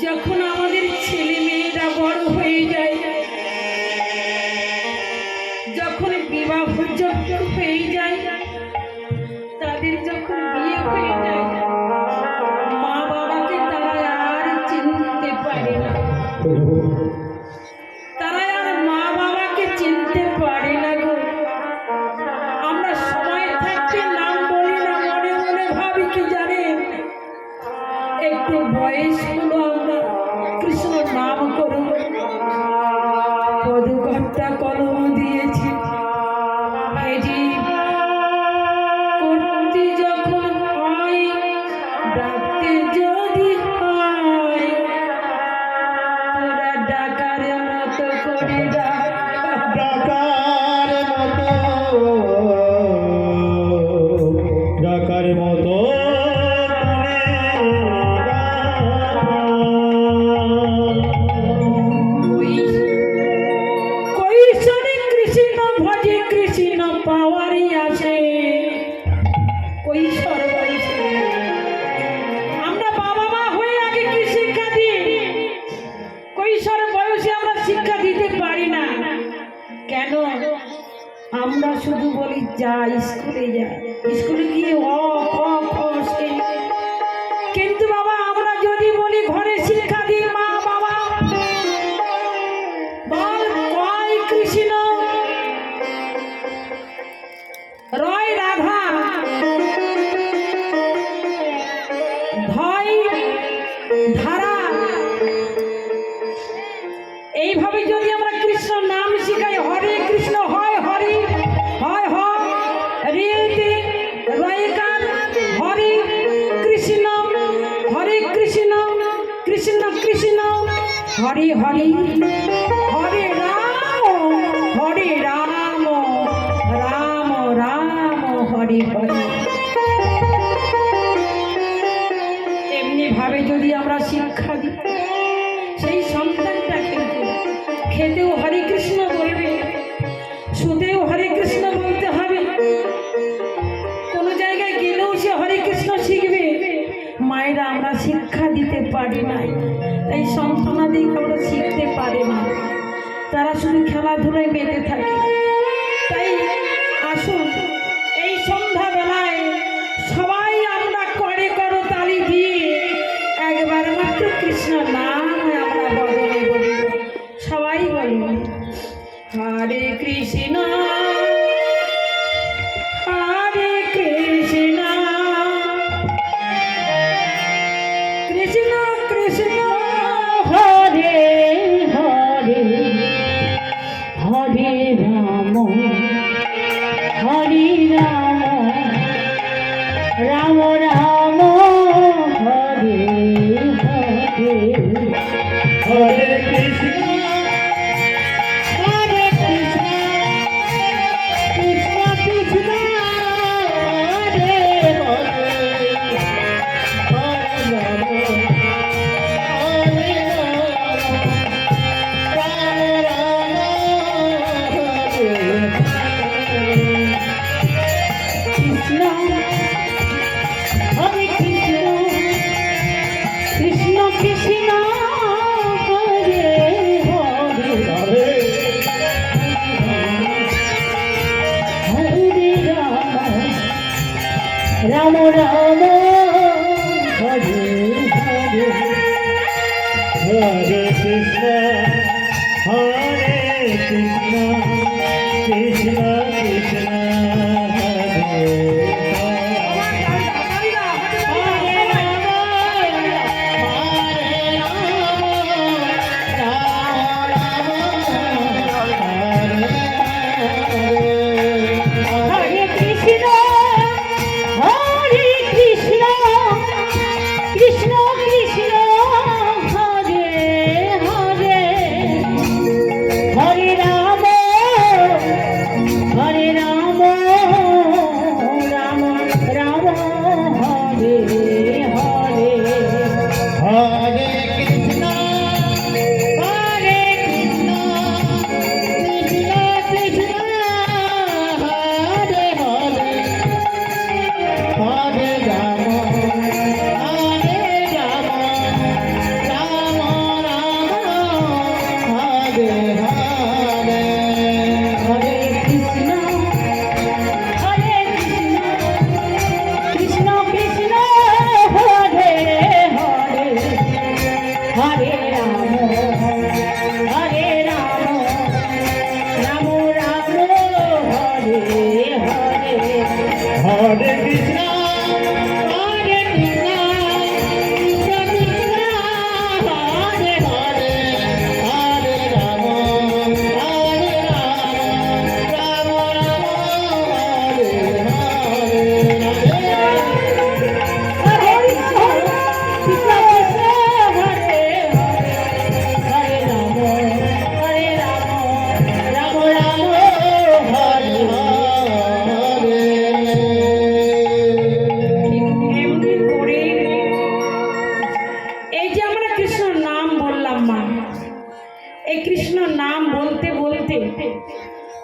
যখন আমাদের ছেলে মেয়েরা বড় হয়ে যায়, যখন বিবাহযোগ্য হয়ে যায়, তাদের যখন বিয়ে হয়ে যায়, মা বাবাকে তারা আর চিনতে পারে না, তারা আর মা বাবাকে চিনতে পারে না গো। আমরা সময় থাকতে নাম বলি না, মনে মনে ভাবি কি জানেন, একটু বয়স হলো আমরা কৃষ্ণ নাম করব, পদঘণ্টা কলম দিয়েছি, করতে যখন হয়, ডাকতে যদি হয়, তোরা ডাকার মতো করে ডাকার মতো আমরা শুধু বলি যা স্কুলে যা, স্কুলে গিয়ে কিন্তু বাবা আমরা যদি বলি ঘরে শিক্ষা দিই, মা বাবা বল কয় কৃষ্ণ রয় রাধা ধয় ধারা, এইভাবে যদি আমরা কৃষ্ণ নাম শিখাই, হরে কৃষ্ণ হয় হরি, হয় হরে রয়কার, হরে কৃষ্ণ কৃষ্ণ কৃষ্ণ হরে হরে, হরে রাম রাম রাম হরে হরে। এমনি ভাবে যদি আমরা শিক্ষা দিই, সেই সন্তানটা খেতেও হরে কৃষ্ণ বলবে, শুতেও হরে কৃষ্ণ বলতে হবে, কোনো জায়গায় গেলেও সে হরে কৃষ্ণ শিখবে। মায়েরা আমরা শিক্ষা দিতে পারি না, তাই সন্তানাদিকে আমরা শিখতে পারি না, তারা শুধু খেলাধুলায় মেতে থাকে। তাই আসুন এই সন্ধ্যাবেলায় সবাই আমরা করে করতালি দিয়ে একবার মাত্র কৃষ্ণ নাম আমরা বদলে বলি, সবাই বলি হরে কৃষ্ণ হরে কৃষ্ণ কৃষ্ণ কৃষ্ণ হরে হরে, হরে রাম হরে রাম রাম রাম হরে হরে, হরে কৃষ্ণ রাম রাম হরে হরে, হরে কৃষ্ণ হরে কৃষ্ণ কৃষ্ণ কৃষ্ণ হরে হরে রাম হরে রাম রাম রাম হরে হরে হরে কৃষ্ণ হরে কৃষ্ণ কৃষ্ণ কৃষ্ণ হরে হরে হরে রাম হরে রাম রাম রাম হরে হরে কৃষ্ণ কৃষ্ণ হরে হরে রাম রাম রাম হরে এমনি করে এই যে আমরা কৃষ্ণ নাম বললাম মা, এই কৃষ্ণ নাম বলতে বলতে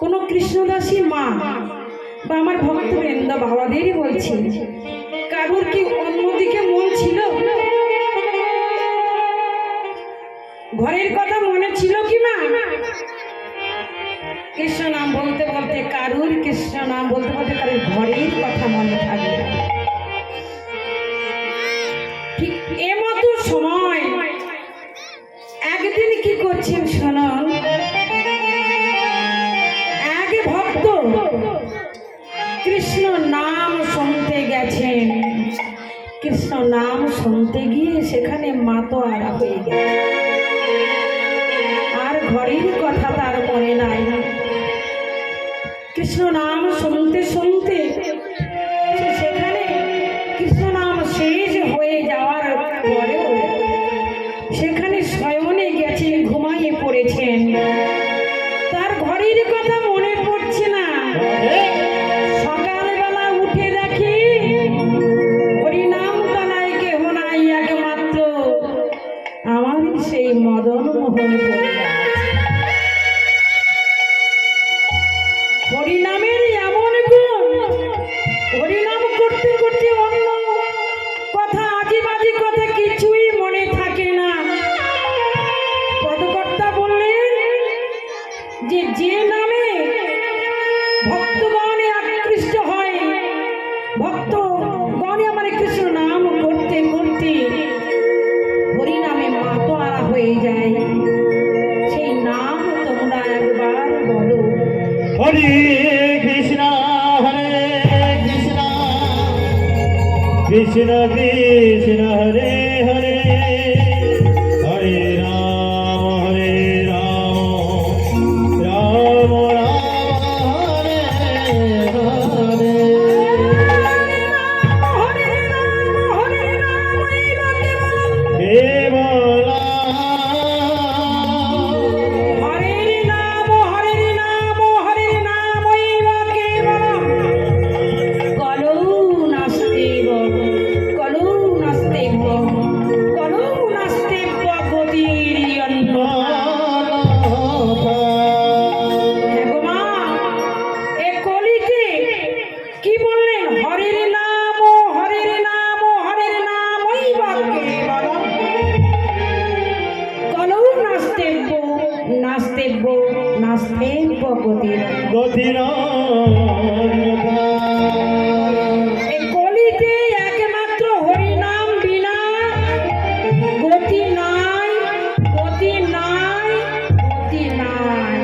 কোনো কৃষ্ণদাসী মা বা আমার ভক্তবৃন্দ বাবাদেরই বলছি, কারুর কি অন্যদিকে মন ছিল? ঘরের কথা মনে ছিল কি মা? কৃষ্ণ নাম বলতে বলতে কারুর কৃষ্ণ নাম বলতে বলতে কারুর ঘরের কথা মনে থাকবে। ঠিক এমতো সময় একদিন কি করছেন শুনুন, এক ভক্ত কৃষ্ণ নাম শুনতে গেছেন, কৃষ্ণ নাম শুনতে গিয়ে সেখানে মাতোয়ারা হয়ে গেছে, আর ঘরের কথা তার মনে নাই। কৃষ্ণ নাম শুনতে শুনতে সে সেখানে কৃষ্ণ নাম শেষ হয়ে যাওয়ার পরেও সেখানে শয়নে গেছেন, ঘুমাইয়ে পড়েছেন, তার ঘরের কথা মনে পড়ছে না। সকালবেলা উঠে দেখি হরিনাম তানাই কেহ নাই, একমাত্র আমার সেই মদন মোহনে পড়ে আছে। হরিনামের এমন গুণ, হরিনাম করতে করতে অন্য কথা আজেবাজে কথা কিছুই মনে থাকে না। পদকর্তা বললেন যে যে নামে ভক্তগণে আকৃষ্ট হয়, ভক্তগণে আমার কৃষ্ণ নাম করতে করতে হরিনামে মাতোয়ারা হয়ে যায়, সেই নাম তোমরা একবার বলো। হরে কৃষ্ণ কৃষ্ণ কৃষ্ণ হরে হরে হরে রাম রাম রাম হরে হরে হরে রাম এই বাক্যে বলো। কেবল হরে নাম ওই বাক্যে বলো। কলৌ নাস্তেব গতিরয়ন্য। হ্যাঁ গো মা, এ কলিতে কি বললেন? হরের নাম ওই বাক্যে বলো। কলৌ নাস্তেব্য গতিরয়ন্য। গতির এই কলিতে একমাত্র হরিনাম বিনা গতি নাই, গতি নাই, গতি নাই।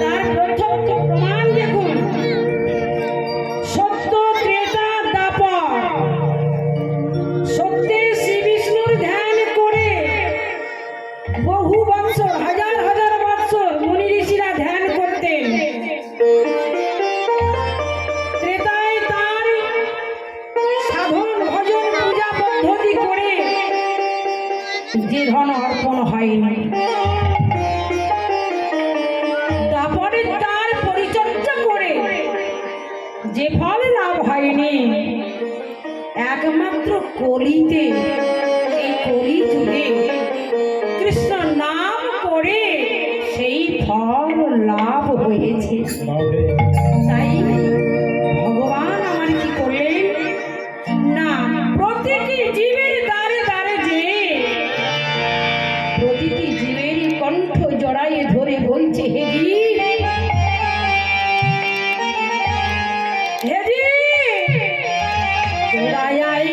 তার প্রত্যক্ষ প্রমাণ দেখুন, সত্য ত্রেতা দ্বাপর, সত্যে শ্রী বিষ্ণুর ধ্যান করে বহু বৎসর, হাজার হাজার বৎসর মুনি ঋষিরা ধ্যান করতেন। ত্রেতায় তার সাধন ভজন পূজা পদ্ধতি করে যে ধন অর্পণ হয়নি, তারপরে তার পরিচর্যা করে যে ফল লাভ হয়নি, একমাত্র কলিতে, এই কলি যুগে কৃষ্ণ নাম করে সেই ফল লাভ হয়েছে। তাই ভগবান আমার কি করলেন না, প্রতিটি জীবের দ্বারে দ্বারে যে প্রতিটি জীবের কণ্ঠ জড়াইয়ে ধরে বলছে, হে জীব, হে জীব, তোরা আয়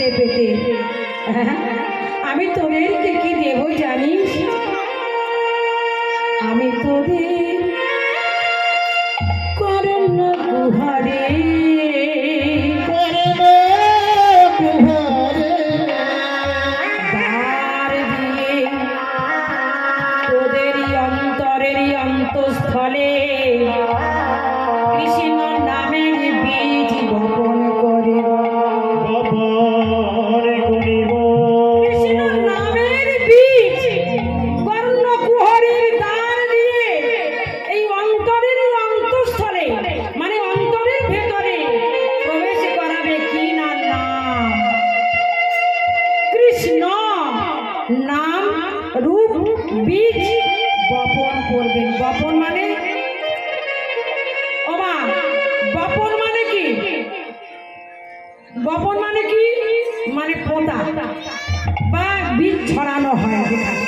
পেতে পেতে আমি তোদেরকে কি দেব জানিস? আমি তোদের করুণ গুহারে দ্বার দিয়ে তোদেরই অন্তরেরই অন্তঃস্থলে কৃষ্ণ নামের বীজ বপন করে। কৃষ্ণ নামের বীজ কর্ণকুহরের দ্বার দিয়ে এই অন্তরের অন্তঃস্থলে মানে অন্তরের ভেতরে প্রবেশ করাবে কি না নাম কৃষ্ণ নাম রূপ বীজ বপন করবেন। বপন মানে ওমা বপন মানে কি? বপন মানে কি? মানে পোঁতা বা বীজ ছড়ানো হয় যেখানে।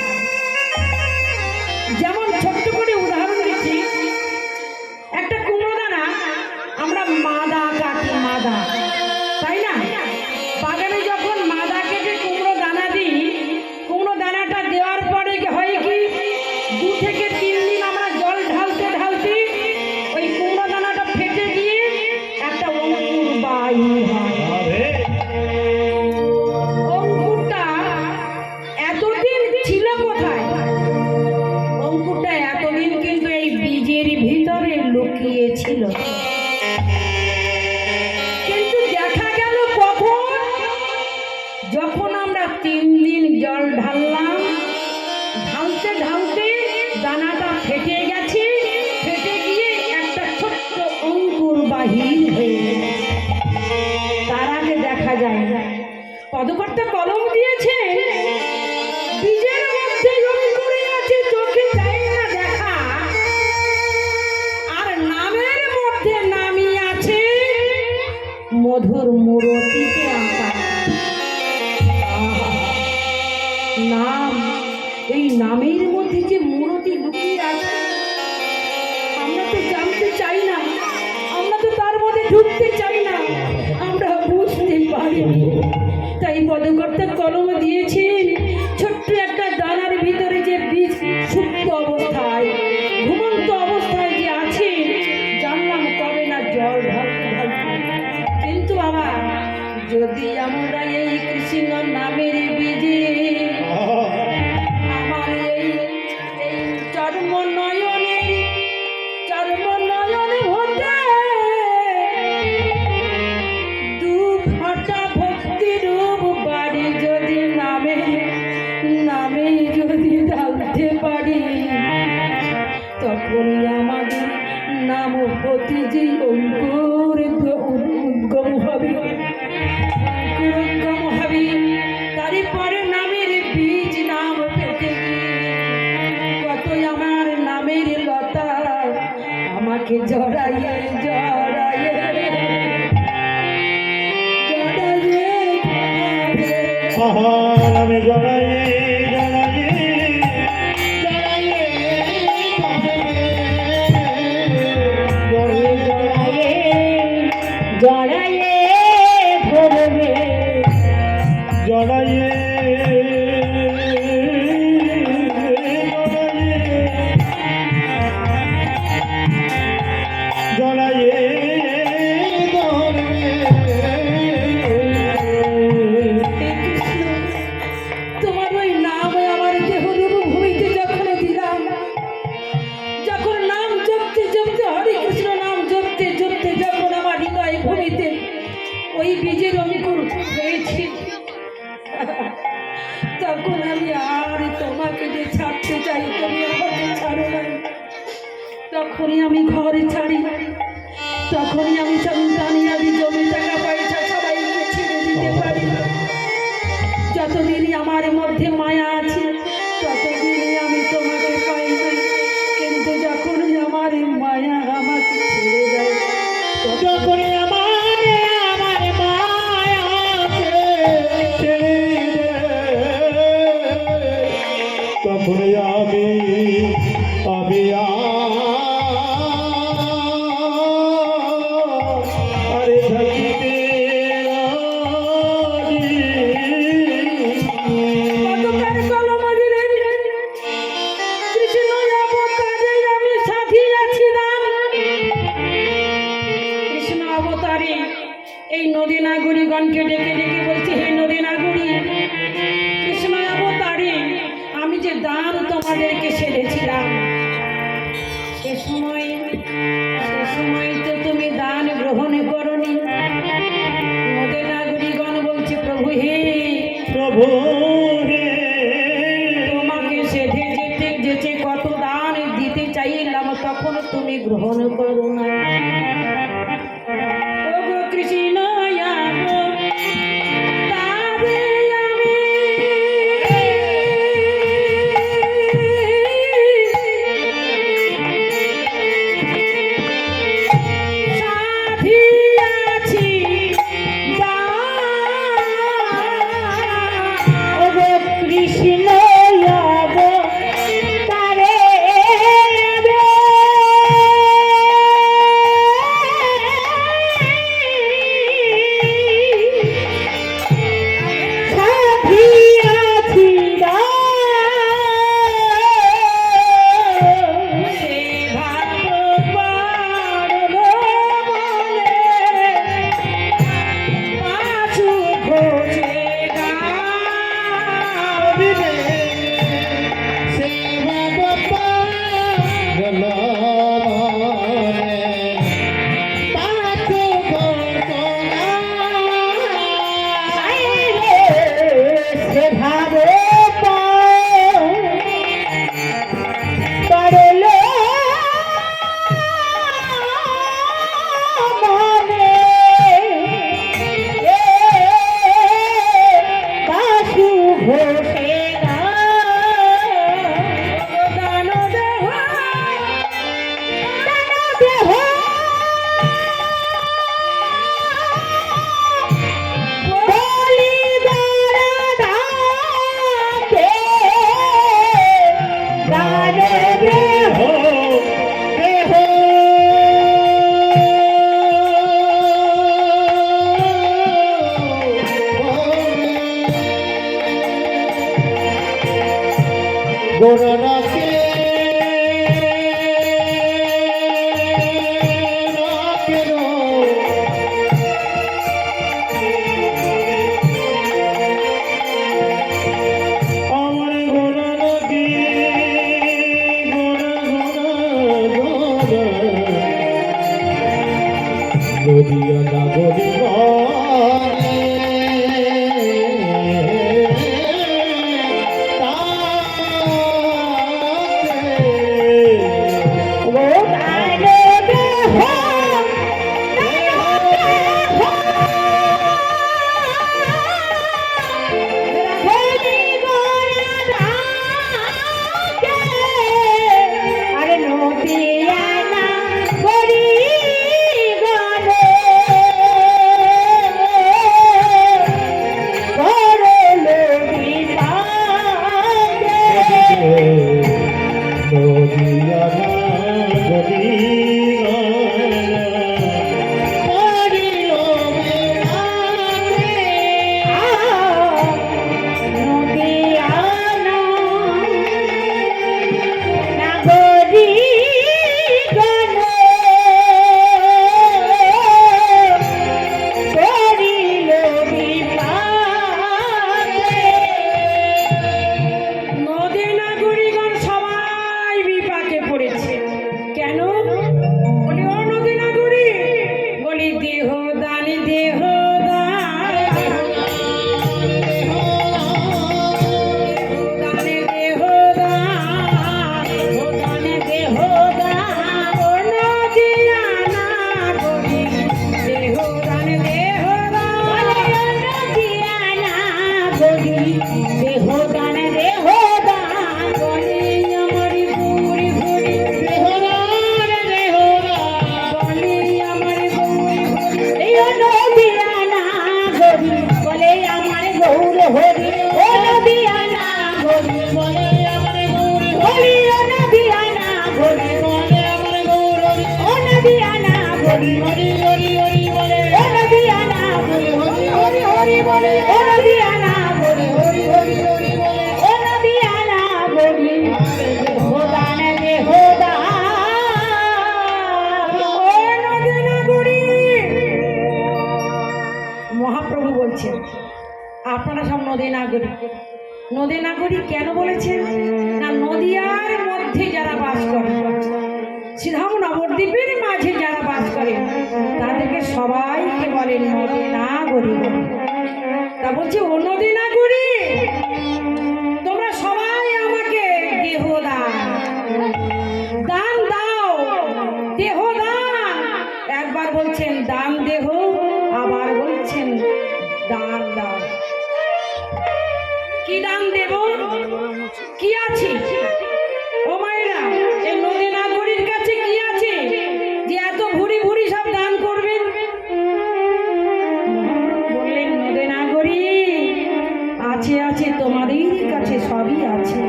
যেমন ছোট্ট করে উদাহরণ দিচ্ছি, একটা কুমড়ো দানা আমরা মাদা কাটি, মাদা, তাই না? বাগানে যখন মাদা কেটে কুমড়ো দানা দিই, কুমড়ো দানাটা দেওয়ার পরে হয় কি 2 থেকে 3 দিন আমরা জল ঢালতে ঢালতে ওই কুমড়ো দানাটা ফেটে গিয়ে একটা অঙ্কুর বায়ু হয়। অঙ্কুরটা এতদিন ছিল কোথায়? অঙ্কুরটা এতদিন কিন্তু এই বীজের ভিতরে লুকিয়ে ছিল। কিন্তু দেখা গেল কখন? যখন আমরা 3 দিন জল ঢাললাম, ঢালতে ঢালতে দানাটা ফেটে গেছে, ফেটে গিয়ে একটা ছোট্ট অঙ্কুর বাহির হয়ে গেছে। তার আগে দেখা যায় না। পদকর্তা কলম দিয়েছে, বীজের মধ্যে অঙ্কুরে আছে, চোখে যায় না দেখা, আর নামের মধ্যে নামই আছে মধুর মূরতিতে আঁকা। নাম, এই নামের মধ্যে যে মূরতি লুকিয়ে আছে আমরা তো জানতে চাই না, আমরা তো তার মধ্যে ঢুকতে চাই না, আমরা বুঝতে পারি। তাই পদকর্তা কলম দিয়েছেন, ছোট্ট একটা দানার ভিতরে যে বীজ সুপ্ত অবস্থায় ঘুমন্ত অবস্থায় যে আছে, জানলাম কবে না জল ঢালতে ঢালতে। কিন্তু বাবা, যদি আমরা এই কৃষ্ণ নামের বীজে আমার এই চর্ম নয়নে হতে 2 ফোঁটা ভক্তি রূপ বাড়ি যদি নামে যদি ঢালতে পারি, তখন আমাদের নাম প্রতি যে অঙ্কুর উদ্গম হবে, উদ্গম হবে, তারপরে নামের বীজ নাম পেতে কতই আমার নামের লতা আমাকে জড়াইয়ে জড়াইয়ে জড়াইয়ে আমি জড়াই জড়াইয়ে ভরবে জড়াইয়ে জড়াইয়ে তোমার ওই নাম আমার দেহরূপ ভূমিতে যখন দিলাম, যখন নাম জপতে জপতে হরে কৃষ্ণ নাম জপতে জপতে যখন আমার হৃদয় ভূমিতে ওই বীজের অঙ্কুর হয়েছে, তখন আমি আর তোমাকে যে ছাড়তে চাই, তুমি আমাকে ছাড়ো না। তখনই আমি ঘরে ছাড়ি, তখনই আমি সন্তানি আদি জমি টাকা পয়সা সবাইকে ছেড়ে দিতে পারি। যতদিনই আমার মধ্যে মায়া আছে ততদিনই আমি তোমাকে পাই না। কিন্তু যখনই আমার মায়া আমাকে ছেড়ে যায়, যখনই আমার মায়াকে ছেড়ে দেয়, তখন আমি অবতারে এই নদী নাগরীগণকে ডেকে ডেকে বলছে, হে নদী নাগরী, কৃষ্ণ অবতারে আমি যে দান তোমাদেরকে সেরেছিলাম, সে সময় তো তুমি দান গ্রহণ করনি। নদী নাগরীগণ বলছে, প্রভু হে, প্রভু রে, তোমাকে সেধে যেতে যেতে কত দান দিতে চাইলাম, তখন তুমি গ্রহণ করো না। ওগো কৃষ্ণ তারে আমি সাধিয়াছি ওগো কৃষ্ণ তারে গোরাকে আমার গোরা নদী, নদিয়া নাগরী বলছেন আপনারা সব নদী নাগরিক। নদী নাগরিক কেন বলেছেন? না, নদিয়ার মধ্যে যারা বাস করে, শ্রীধাম নবদ্বীপের মাঝে যারা বাস করে, তাদেরকে সবাইকে বলেন নদী নাগরিক। তা বলছে, ও নদী নাগরিক, তোমরা সবাই আমাকে দেহ দান, দান দাও, দেহ দান। একবার বলছেন দান দেহ, আবার বলছেন দান দাও। কি দান দেব? কি আছে? ও মায়েরা, এই নদী নাগরির কাছে কি আছে যে এত ভুরি ভুরি সব দান করবেন? বললেন নদী নাগরী, আছে আছে, তোমাদের কাছে সবই আছে।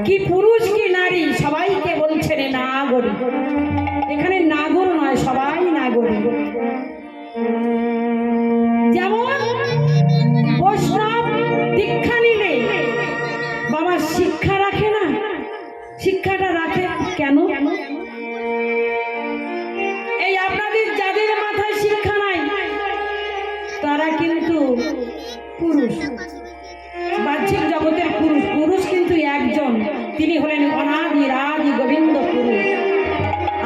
কি পুরুষ কি নারী, সবাইকে বলছেন নাগরিক। এখানে নাগর নয়, সবাই নাগরিক। যেমন বৈষ্ণব দীক্ষা নিলে বাবা শিক্ষা রাখে না, শিক্ষাটা রাখে কেন? এই আপনাদের যাদের মাথায় শিক্ষা নাই, তারা কিন্তু পুরুষ, বাহ্যিক জগতের পুরুষ। পুরুষ কিন্তু একজন, তিনি হলেন অনাদি রাদি গোবিন্দ পুরুষ।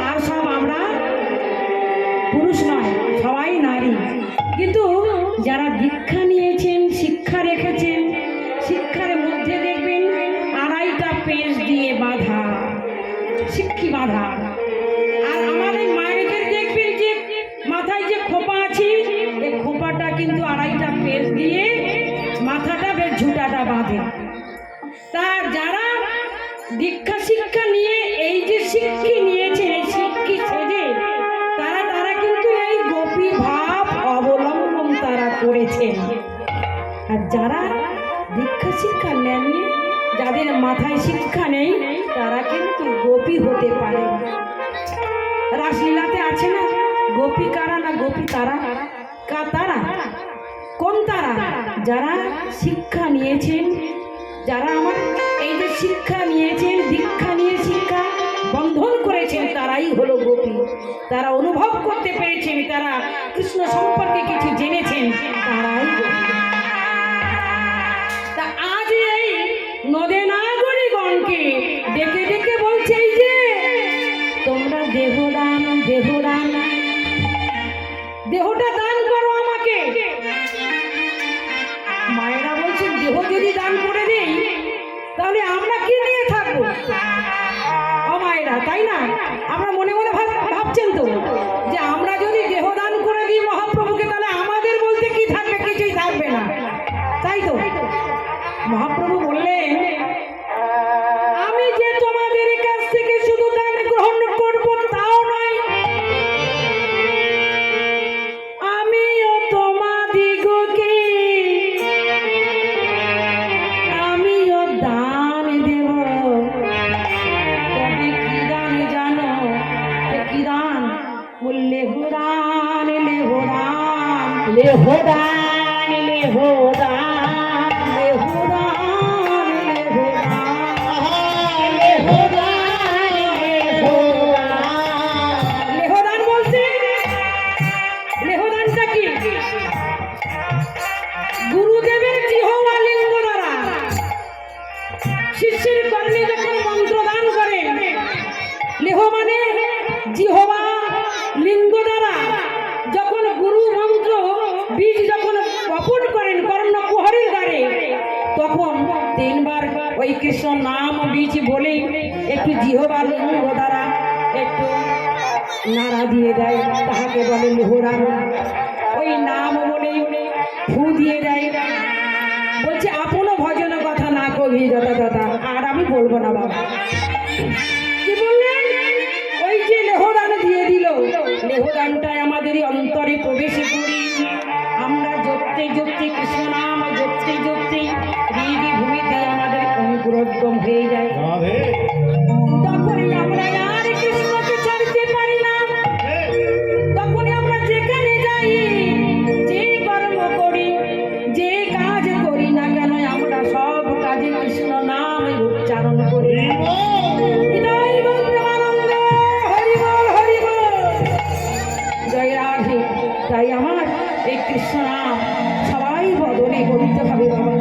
আর সব আমরা পুরুষ নয়, সবাই নারী। কিন্তু যারা দীক্ষা নিয়েছেন, শিক্ষা রেখেছেন, শিক্ষার মধ্যে দেখবেন আড়াইটা পেঁচ দিয়ে বাঁধা, শিক্ষি বাঁধা। আর আমাদের মায়েদের দেখবেন যে মাথায় যে খোপা আছে, এই খোপাটা কিন্তু আড়াইটা পেঁচ দিয়ে মাথাটা বেশ ঝুটাটা বাঁধে। তার যারা দীক্ষা শিক্ষা নিয়ে এই যে শিক্ষি নিয়েছেন, এই শিক্ষি সেজে তারা কিন্তু এই গোপী ভাব অবলম্বন তারা করেছেন। আর যারা দীক্ষা শিক্ষা নেননি, যাদের মাথায় শিক্ষা নেই, তারা কিন্তু গোপী হতে পারে। রাসলীলাতে আছে না, গোপী কারা? না গোপী তারা। তারা কোন তারা? যারা শিক্ষা নিয়েছেন, যারা আমার এই যে শিক্ষা নিয়েছেন, দীক্ষা নিয়ে শিক্ষা বন্ধন করেছেন, তারাই হলো গোপী। তারা অনুভব করতে পেরেছেন, তারা কৃষ্ণ সম্পর্কে কিছু জেনেছেন, তারাই গোপী। তা আজ এই নদী নাগরিকগণকে ডেকে ডেকে বলছে, এই যে তোমরা দেহদান, দেহদান, দেহটা দান করো আমাকে। মায়েরা বলছেন, দেহ যদি দান করে দেই তাহলে আমরা কি নিয়ে থাকবো? ও মায়েরা, তাই না? আমরা মনে মনে ভাবছেন তো যে আমরা যদি দেহ দান করে দিই মহাপ্রভুকে, তাহলে আমাদের বলতে কি থাকবে? কিছুই থাকবে না, তাই তো? মহাপ্রভু বললেন, আমি যে তোমাদের কাছ থেকে শুধু দান গ্রহণ করবো তাও নয়, আমিও তোমাদিগকে আমিও দান দেব। তবে কি দান জানো? কি দান? বললে লেহদান, লেহদান, লেহদান, লেহদান, লেহদান বলতে লেহদানটা কি? গুরুদেবের জিহ্বা লিঙ্গ দ্বারা শিষ্যের কর্ণে যখন মন্ত্র দান করেন, লেহ মানে জিহ্বা লিঙ্গ দ্বারা যখন গুরু মন্ত্র বীজ যখন বপন করেন কর্ণকুহরের দ্বারে, তখন তিনবার ওই কৃষ্ণ নাম বীজ বলে একটু জিহ্বা লিঙ্গ দ্বারা একটু নাড়া দিয়ে দেয়, তাহাকে বলে লেহদান। ওই নাম বলে ফু দিয়ে দেয়। বলছে আপনো ভজন কথা না কবি যথাযথা, আর আমি বলবো না বাবা। কি বললেন? ওই যে লেহদান দিয়ে দিল, লেহদানটাই আমাদের অন্তরে প্রবেশ করি। আমরা জপতে জপতে কৃষ্ণ নাম জপতে জপতে হৃদি ভূমিতে আমাদের অঙ্কুরোদ্গম হয়ে যায়। তখনই আমরা আর কৃষ্ণকে ছাড়তে পারি না। তখনই আমরা যেখানে যাই, যে কর্ম করি, যে কাজ করি না কেন, আমরা সব কাজে কৃষ্ণ নাম উচ্চারণ করি। হৃদয় বলতে আনন্দ, হরি বল, হরি বল, জয় রাধে। তাই আমার এই কৃষ্ণ নাম সবাই তাই বদলে বলতে হবে বাবা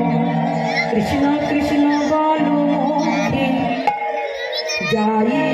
কৃষ্ণ কৃষ্ণ বলো মুখে যাই